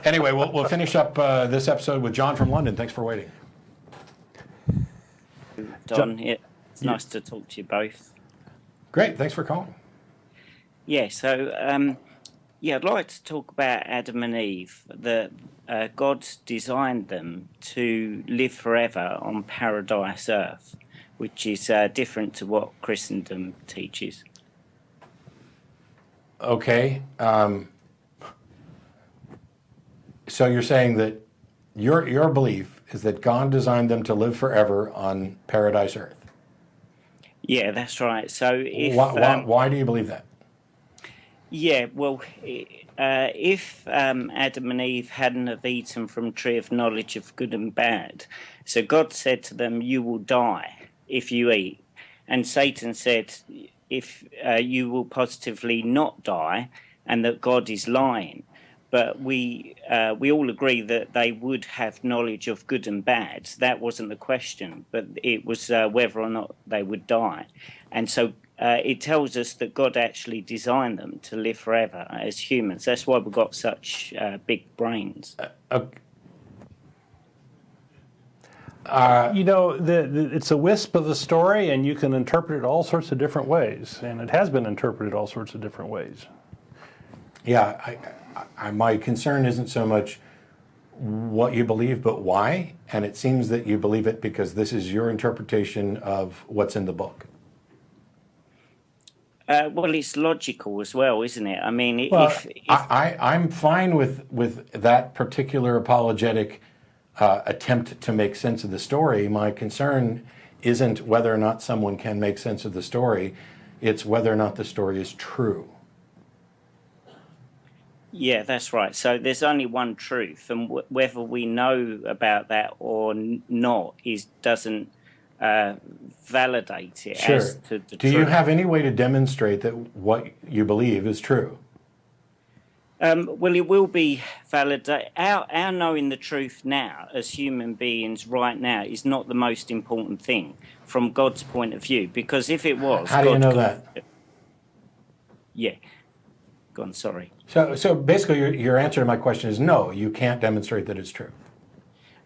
Anyway, we'll finish up this episode with John from London. Thanks for waiting. Don, it's nice to talk to you both. Great, thanks for calling. Yeah, so I'd like to talk about Adam and Eve. That God designed them to live forever on paradise earth, which is different to what Christendom teaches. Okay. So you're saying that your belief is that God designed them to live forever on paradise earth? Yeah, that's right. So if why do you believe that? Yeah, well, if Adam and Eve hadn't have eaten from tree of knowledge of good and bad, so God said to them, "You will die if you eat," and Satan said, "If you will positively not die," and that God is lying. But we all agree that they would have knowledge of good and bad. That wasn't the question, but it was whether or not they would die. And so it tells us that God actually designed them to live forever as humans. That's why we've got such big brains. It's a wisp of a story, and you can interpret it all sorts of different ways. And it has been interpreted all sorts of different ways. Yeah, my concern isn't so much what you believe, but why. And it seems that you believe it because this is your interpretation of what's in the book. Well, it's logical as well, isn't it? I mean, I'm fine with that particular apologetic attempt to make sense of the story. My concern isn't whether or not someone can make sense of the story. It's whether or not the story is true. Yeah, that's right. So there's only one truth, and whether we know about that or not doesn't validate it as to the truth. Do you have any way to demonstrate that what you believe is true? Well, it will be validated. Our knowing the truth now, as human beings right now, is not the most important thing from God's point of view. Because if it was... How do you know that? Yeah. Go on, sorry. So basically your answer to my question is no, you can't demonstrate that it's true.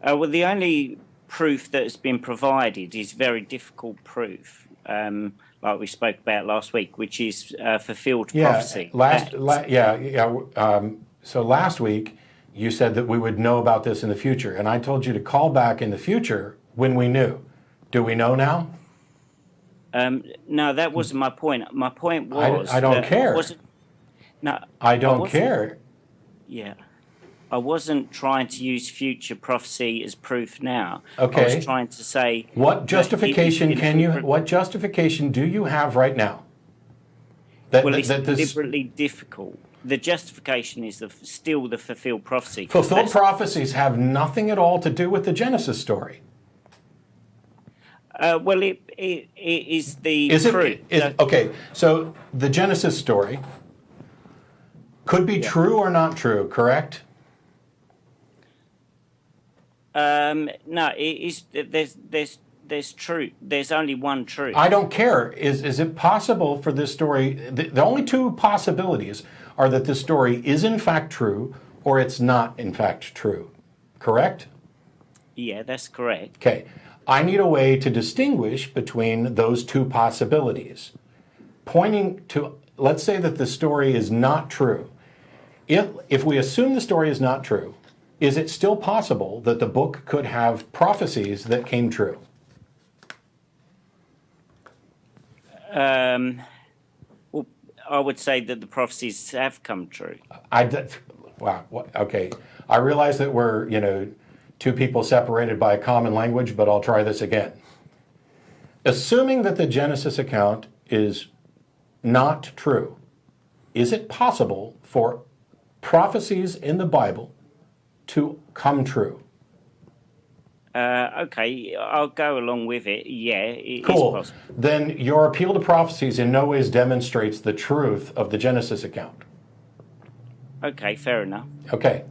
Well, the only proof that has been provided is very difficult proof, like we spoke about last week, which is fulfilled prophecy. So last week you said that we would know about this in the future, and I told you to call back in the future when we knew. Do we know now? No, that wasn't my point. My point was... I don't care. No, I don't care. Yeah. I wasn't trying to use future prophecy as proof now. Okay. I was trying to say... What justification what justification do you have right now? It's deliberately difficult. The justification is still the fulfilled prophecy. Fulfilled prophecies have nothing at all to do with the Genesis story. Well, it is the truth. Okay, so the Genesis story could be true or not true, correct? No, it is. There's truth. There's only one truth. I don't care. Is it possible for this story? The only two possibilities are that this story is in fact true or it's not in fact true, correct? Yeah, that's correct. Okay. I need a way to distinguish between those two possibilities. Pointing to, let's say that the story is not true. If we assume the story is not true, is it still possible that the book could have prophecies that came true? Well, I would say that the prophecies have come true. Wow. Okay. I realize that we're, two people separated by a common language, but I'll try this again. Assuming that the Genesis account is not true, is it possible for prophecies in the Bible to come true? Okay, I'll go along with it. Yeah, it is possible. Then your appeal to prophecies in no ways demonstrates the truth of the Genesis account. Okay, fair enough. Okay.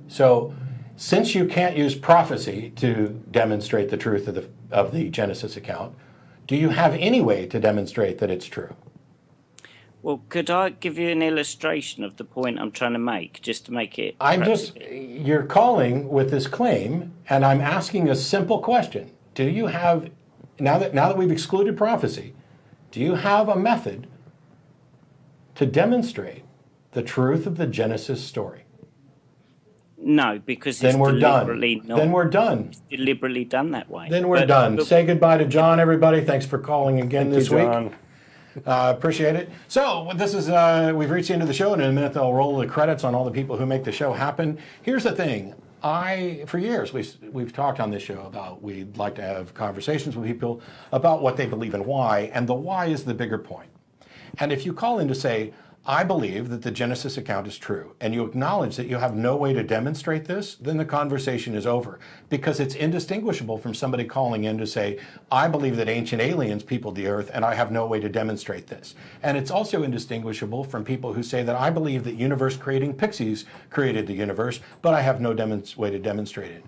So, since you can't use prophecy to demonstrate the truth of the Genesis account, do you have any way to demonstrate that it's true? Well, could I give you an illustration of the point I'm trying to make, just to make it... You're calling with this claim, and I'm asking a simple question. Do you have, now that we've excluded prophecy, do you have a method to demonstrate the truth of the Genesis story? No, because Then it's we're done. deliberately not. Then we're done. It's deliberately done that way. Then we're done. Say goodbye to John, everybody. Thanks for calling again this week. Appreciate it. So this is we've reached the end of the show, and in a minute they'll roll the credits on all the people who make the show happen. Here's the thing. For years we've talked on this show about we'd like to have conversations with people about what they believe and why, and the why is the bigger point. And if you call in to say, I believe that the Genesis account is true, and you acknowledge that you have no way to demonstrate this, then the conversation is over, because it's indistinguishable from somebody calling in to say, I believe that ancient aliens peopled the earth, and I have no way to demonstrate this. And it's also indistinguishable from people who say that I believe that universe-creating pixies created the universe, but I have no way to demonstrate it.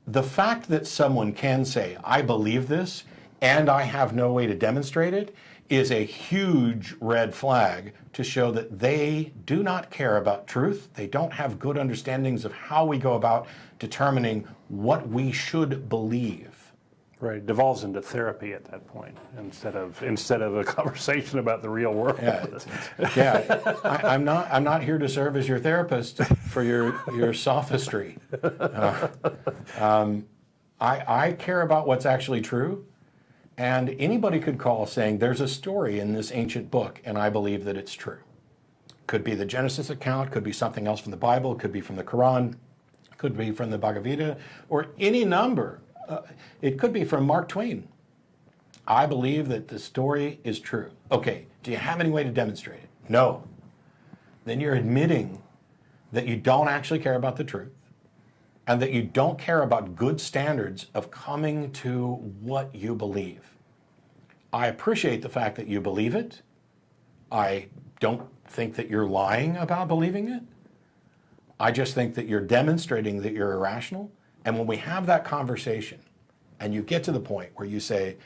The fact that someone can say, I believe this, and I have no way to demonstrate it, is a huge red flag to show that they do not care about truth. They don't have good understandings of how we go about determining what we should believe. Right, it devolves into therapy at that point instead of a conversation about the real world. I'm not here to serve as your therapist for your sophistry. I care about what's actually true. And anybody could call saying, there's a story in this ancient book, and I believe that it's true. Could be the Genesis account, could be something else from the Bible, could be from the Quran, could be from the Bhagavad Gita, or any number. It could be from Mark Twain. I believe that the story is true. Okay, do you have any way to demonstrate it? No. Then you're admitting that you don't actually care about the truth, and that you don't care about good standards of coming to what you believe. I appreciate the fact that you believe it. I don't think that you're lying about believing it. I just think that you're demonstrating that you're irrational. And when we have that conversation, and you get to the point where you say,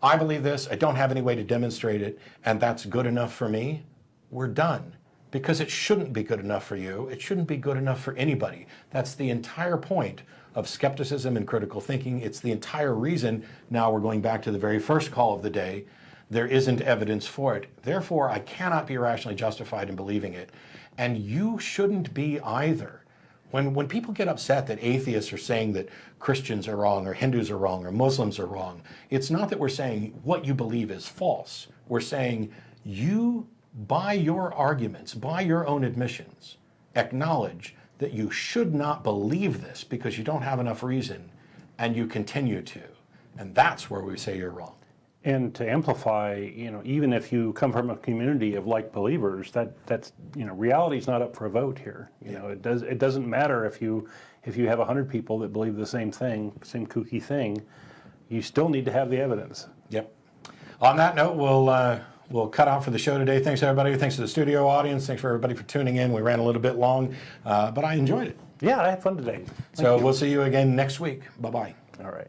I believe this, I don't have any way to demonstrate it, and that's good enough for me, we're done. Because it shouldn't be good enough for you. It shouldn't be good enough for anybody. That's the entire point of skepticism and critical thinking. It's the entire reason, now we're going back to the very first call of the day, there isn't evidence for it. Therefore, I cannot be rationally justified in believing it. And you shouldn't be either. When people get upset that atheists are saying that Christians are wrong, or Hindus are wrong, or Muslims are wrong, it's not that we're saying what you believe is false. We're saying you, by your arguments, by your own admissions, acknowledge that you should not believe this because you don't have enough reason, and you continue to. And that's where we say you're wrong. And to amplify, even if you come from a community of like believers, that's reality's not up for a vote here. It doesn't matter if you have 100 people that believe the same thing, same kooky thing. You still need to have the evidence. Yep. On that note, we'll cut out for the show today. Thanks, everybody. Thanks to the studio audience. Thanks for everybody for tuning in. We ran a little bit long, but I enjoyed it. Yeah, I had fun today. So we'll see you again next week. Bye-bye. All right.